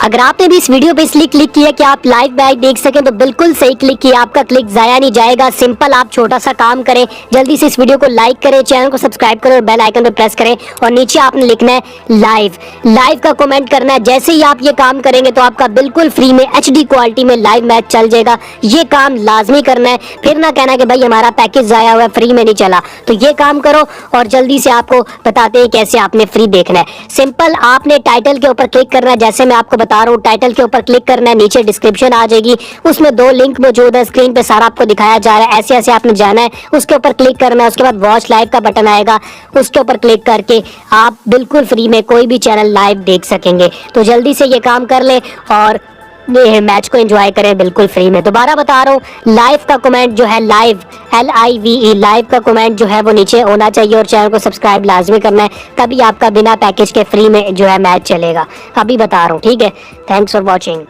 अगर आपने भी इस वीडियो पे इसलिए क्लिक किया कि आप लाइव मैच देख सकें तो बिल्कुल सही क्लिक किया, आपका क्लिक जाया नहीं जाएगा। सिंपल आप छोटा सा काम करें, जल्दी से इस वीडियो को लाइक करें, चैनल को सब्सक्राइब करें और बेल आइकन पर प्रेस करें और नीचे आपने लिखना है लाइव। लाइव का कमेंट करना है। जैसे ही आप ये काम करेंगे तो आपका बिल्कुल फ्री में HD क्वालिटी में लाइव मैच चल जाएगा। ये काम लाजमी करना है, फिर ना कहना कि भाई हमारा पैकेज जाया हुआ है, फ्री में नहीं चला। तो ये काम करो और जल्दी से आपको बताते हैं कैसे आपने फ्री देखना है। सिंपल आपने टाइटल के ऊपर क्लिक करना है, जैसे मैं आपको बता रहा हूँ। टाइटल के ऊपर क्लिक करना है, नीचे डिस्क्रिप्शन आ जाएगी, उसमें 2 लिंक मौजूद है, स्क्रीन पे सारा आपको दिखाया जा रहा है। ऐसे ऐसे आपने जाना है, उसके ऊपर क्लिक करना है, उसके बाद वॉच लाइव का बटन आएगा, उसके ऊपर क्लिक करके आप बिल्कुल फ्री में कोई भी चैनल लाइव देख सकेंगे। तो जल्दी से ये काम कर लें और ये मैच को एंजॉय करें बिल्कुल फ्री में। दोबारा बता रहा हूँ, लाइव का कमेंट जो है, लाइव LIVE लाइव का कमेंट जो है वो नीचे होना चाहिए और चैनल को सब्सक्राइब लाजमी करना है, तभी आपका बिना पैकेज के फ्री में जो है मैच चलेगा। अभी बता रहा हूँ, ठीक है। Thanks for watching.